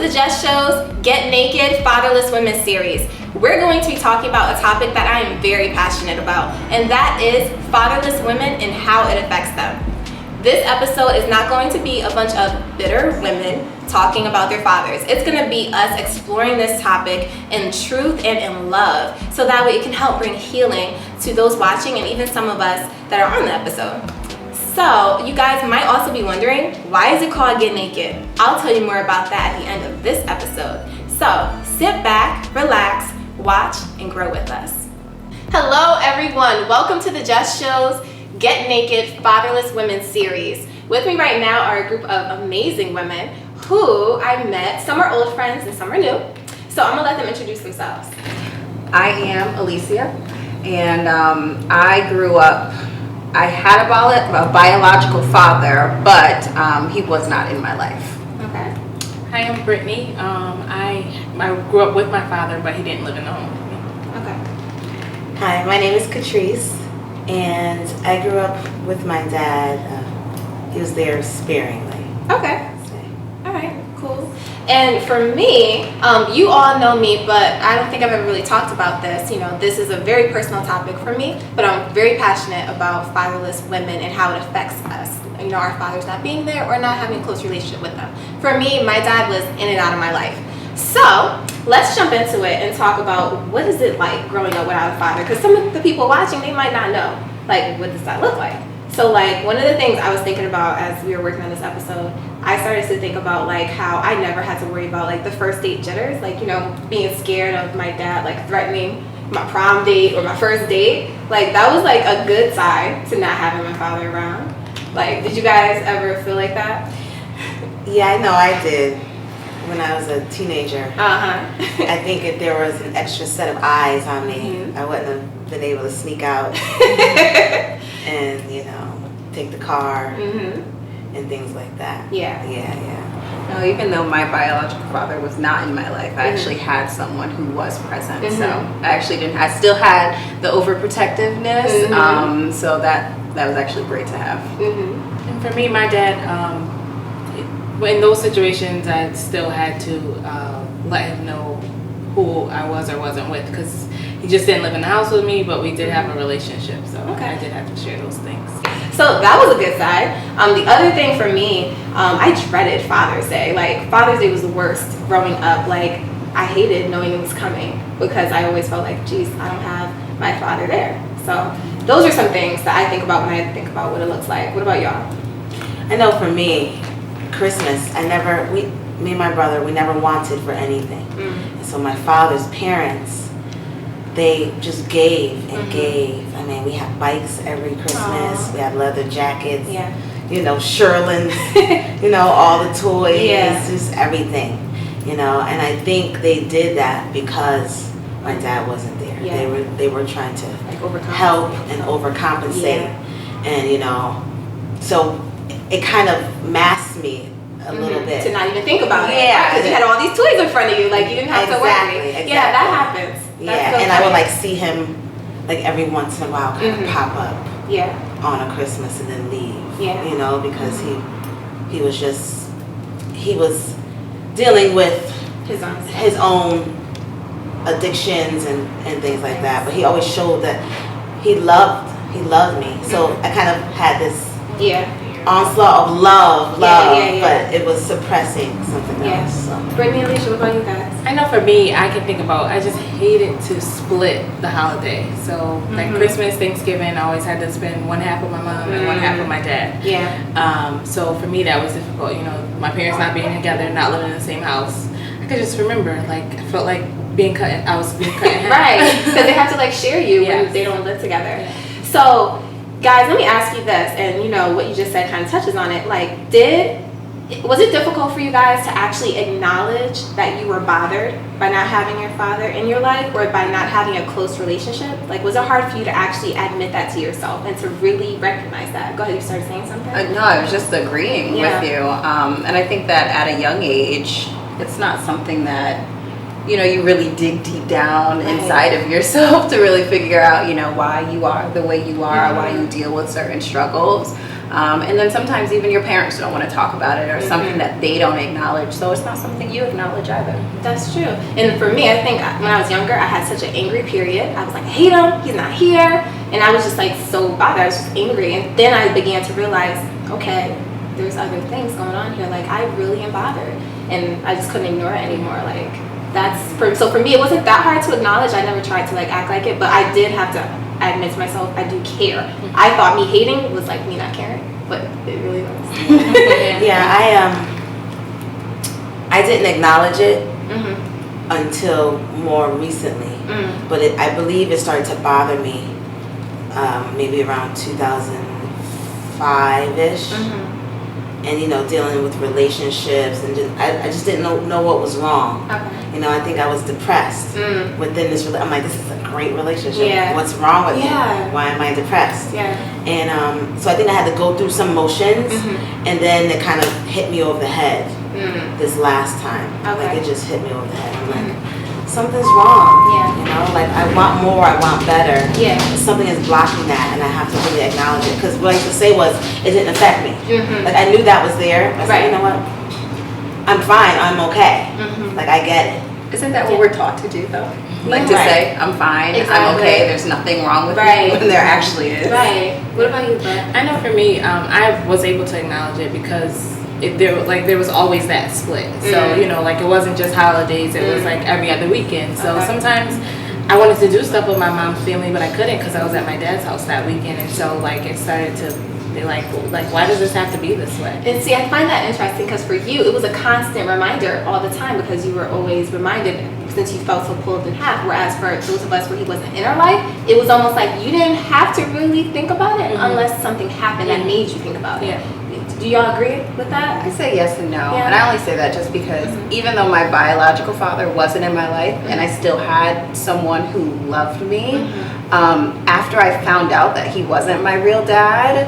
the Jess Show's Get Naked, Fatherless Women series. We're going to be talking about a topic that I am very passionate about, and that is fatherless women and how it affects them. This episode is not going to be a bunch of bitter women talking about their fathers. It's going to be us exploring this topic in truth and in love, so that way it can help bring healing to those watching and even some of us that are on the episode. So, you guys might also be wondering, why is it called Get Naked? I'll tell you more about that at the end of this episode. So, sit back, relax, watch, and grow with us. Hello everyone, welcome to the Jess Show's Get Naked, Fatherless Women series. With me right now are a group of amazing women who I met. Some are old friends and some are new. So I'm gonna let them introduce themselves. I am Alicia, and I grew up, I had a biological father, but he was not in my life. Okay. Hi, I'm Brittany. I grew up with my father, but he didn't live in the home with me. Okay. Hi, my name is Catrice, and I grew up with my dad. He was there sparingly. Okay. All right, cool. And for me, you all know me, but I don't think I've ever really talked about this. You know, this is a very personal topic for me, but I'm very passionate about fatherless women and how it affects us. You know, our fathers not being there or not having a close relationship with them. For me, my dad was in and out of my life. So let's jump into it and talk about what is it like growing up without a father, because some of the people watching, they might not know, like, what does that look like? So, like, one of the things I was thinking about as we were working on this episode, I started to think about, like, how I never had to worry about, like, the first date jitters, like, you know, being scared of my dad, like, threatening my prom date or my first date. Like, that was, like, a good sign to not having my father around. Like, did you guys ever feel like that? Yeah, I know I did when I was a teenager. I think if there was an extra set of eyes on me, Mm-hmm. I wouldn't have been able to sneak out and, you know, take the car and things like that. Yeah. Yeah. No, even though my biological father was not in my life, I actually had someone who was present. So I still had the overprotectiveness. So that was actually great to have. And for me, my dad, in those situations, I still had to let him know who I was or wasn't with, because he just didn't live in the house with me, but we did have a relationship, so I did have to share those things. So that was a good side. The other thing for me, I dreaded Father's Day. Like, Father's Day was the worst growing up. Like, I hated knowing it was coming because I always felt like, geez, I don't have my father there. So those are some things that I think about when I think about what it looks like. What about y'all? I know for me, Christmas, me and my brother, we never wanted for anything. And so my father's parents, they just gave and gave. I mean, we had bikes every Christmas. We had leather jackets. Yeah. You know, Sherlins. You know, all the toys. Yeah. Just everything. You know, and I think they did that because my dad wasn't there. Yeah. They were trying to Like overcompensate. help and overcompensate. And you know, so it kind of masked me a little bit. To not even think about it. Yeah. Because you had all these toys in front of you. Like, you didn't have to worry. Exactly. Yeah, that happens. That's so And I would funny. like see him like every once in a while kind of pop up Yeah. on a Christmas and then leave. Yeah. You know, because he was dealing with His own. own addictions and things like that. But he always showed that he loved me. So I kind of had this onslaught of love, Yeah. but it was suppressing something else. So. Brittany, Alicia, what about you guys? I know for me, I can think about, I just hated to split the holiday. So like Christmas, Thanksgiving, I always had to spend one half with my mom and one half with my dad. Yeah. So for me, that was difficult. You know, my parents not being together, not living in the same house. I could just remember, like, I felt like I was being cut in half. Right. Because they have to, like, share you when they don't live together. So, guys, let me ask you this, and you know what you just said kind of touches on it. Like, was it difficult for you guys to actually acknowledge that you were bothered by not having your father in your life, or by not having a close relationship? Like, was it hard for you to actually admit that to yourself and to really recognize that? Go ahead, you started saying something. No, I was just agreeing with you, and I think that at a young age, it's not something that, you know, you really dig deep down inside of yourself to really figure out, you know, why you are the way you are, why you deal with certain struggles. And then sometimes even your parents don't want to talk about it, or something that they don't acknowledge, so it's not something you acknowledge either. That's true. And for me, I think when I was younger, I had such an angry period. I was like, I hate him, he's not here. And I was just like so bothered, I was just angry. And then I began to realize, okay, there's other things going on here. Like, I really am bothered. And I just couldn't ignore it anymore. Like, so for me, it wasn't that hard to acknowledge. I never tried to like act like it, but I did have to admit to myself, I do care. I thought me hating was like me not caring, but it really was. Yeah, I didn't acknowledge it until more recently, but I believe it started to bother me maybe around 2005-ish. And dealing with relationships, and I just didn't know what was wrong. Okay. I think I was depressed within this. I'm like, this is a great relationship. Yeah. What's wrong with me? Yeah. Why am I depressed? Yeah. And so I think I had to go through some motions, and then it kind of hit me over the head this last time. Okay. Like, it just hit me over the head. I'm like, something's wrong. Yeah. Like, I want more, I want better. Yeah. Something is blocking that, and I have to really acknowledge it. Because what I used to say was, it didn't affect me. Like, I knew that was there. I said, you know what? I'm fine, I'm okay. Like, I get it. Isn't that what we're taught to do, though? Like to say, I'm fine, I'm Exactly. okay, there's nothing wrong with me, when there actually is. Right. What about you, Beth? I know for me, I was able to acknowledge it because there was always that split. So like, it wasn't just holidays; it was like every other weekend. So sometimes I wanted to do stuff with my mom's family, but I couldn't because I was at my dad's house that weekend, and so like it started to be like why does this have to be this way? And see, I find that interesting because for you, it was a constant reminder all the time because you were always reminded since you felt so pulled in half. Whereas for those of us where he wasn't in our life, it was almost like you didn't have to really think about it unless something happened that made you think about it. Do y'all agree with that? I say yes and no. Yeah. And I only say that just because even though my biological father wasn't in my life and I still had someone who loved me, after I found out that he wasn't my real dad,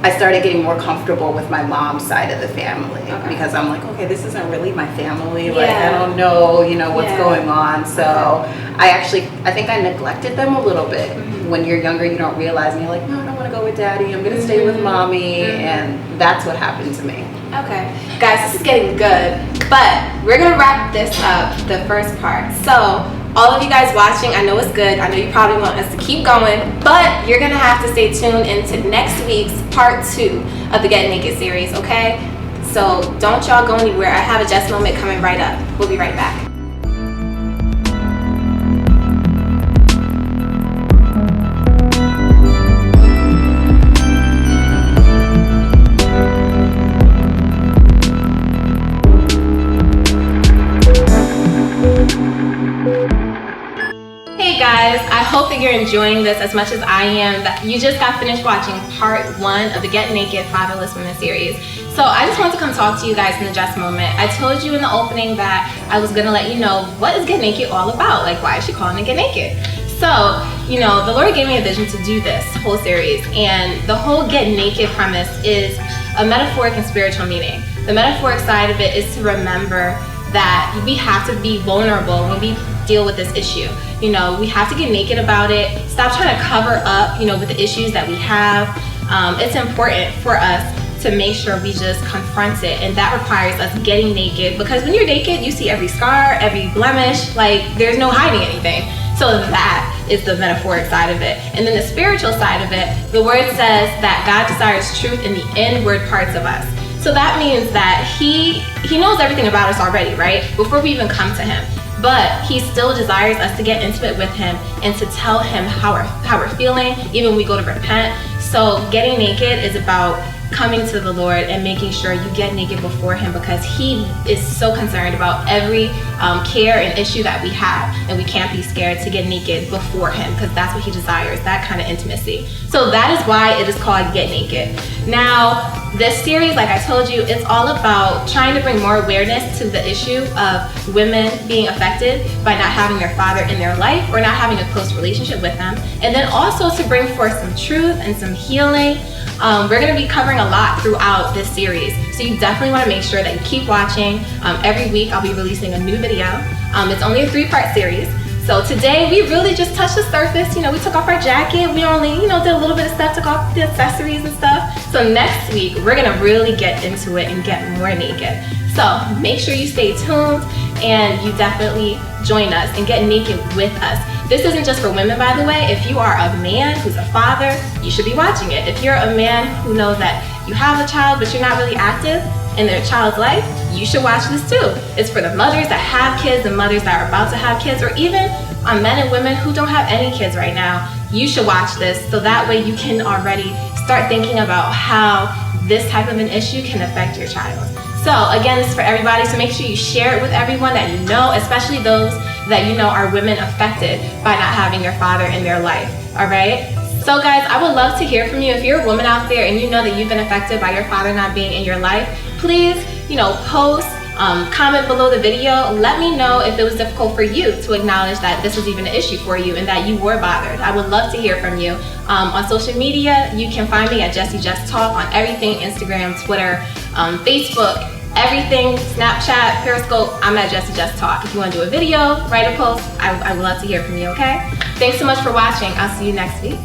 I started getting more comfortable with my mom's side of the family because I'm like, okay, this isn't really my family. Like, I don't know, what's going on. So I think I neglected them a little bit. When you're younger, you don't realize, and you're like, no, I don't want to go with daddy. I'm going to stay with mommy. And that's what happened to me. Okay. Guys, this is getting good. But we're going to wrap this up, the first part. So all of you guys watching, I know it's good. I know you probably want us to keep going, but you're going to have to stay tuned into next week's part 2 of the Get Naked series, okay? So don't y'all go anywhere. I have a Jess moment coming right up. We'll be right back. Guys, I hope that you're enjoying this as much as I am. That you just got finished watching part 1 of the Get Naked Fatherless Women series. So I just want to come talk to you guys in the Jess moment. I told you in the opening that I was gonna let you know what is Get Naked all about. Like, why is she calling it Get Naked? So, the Lord gave me a vision to do this whole series, and the whole Get Naked premise is a metaphoric and spiritual meaning. The metaphoric side of it is to remember that we have to be vulnerable when we deal with this issue. We have to get naked about it. Stop trying to cover up, with the issues that we have. It's important for us to make sure we just confront it, and that requires us getting naked, because when you're naked, you see every scar, every blemish, like there's no hiding anything. So that is the metaphoric side of it. And then the spiritual side of it, the word says that God desires truth in the inward parts of us. So that means that he knows everything about us already, right? Before we even come to him. But he still desires us to get intimate with him and to tell him how we're feeling, even when we go to repent. So getting naked is about coming to the Lord and making sure you get naked before him, because he is so concerned about every care and issue that we have, and we can't be scared to get naked before him, because that's what he desires, that kind of intimacy. So that is why it is called Get Naked. Now, this series, like I told you, it's all about trying to bring more awareness to the issue of women being affected by not having their father in their life or not having a close relationship with them, and then also to bring forth some truth and some healing. We're going to be covering a lot throughout this series, so you definitely want to make sure that you keep watching. Every week I'll be releasing a new video. It's only a 3-part series, So today we really just touched the surface. You know, we took off our jacket. We only, you know, did a little bit of stuff, took off the accessories and stuff. So next week we're gonna really get into it and get more naked. So make sure you stay tuned and you definitely join us and get naked with us. This isn't just for women, by the way. If you are a man who's a father, you should be watching it. If you're a man who knows that you have a child but you're not really active in their child's life, you should watch this too. It's for the mothers that have kids and mothers that are about to have kids, or even men and women who don't have any kids right now. You should watch this so that way you can already start thinking about how this type of an issue can affect your child. So again, this is for everybody, so make sure you share it with everyone that you know, especially those that you know are women affected by not having their father in their life, all right? So guys, I would love to hear from you. If you're a woman out there and you know that you've been affected by your father not being in your life, please, you know, post, comment below the video. Let me know if it was difficult for you to acknowledge that this was even an issue for you and that you were bothered. I would love to hear from you. On social media, you can find me at Jess Talk on everything, Instagram, Twitter, Facebook, everything, Snapchat, Periscope. I'm at Jess Talk. If you want to do a video, write a post, I would love to hear from you, okay? Thanks so much for watching. I'll see you next week.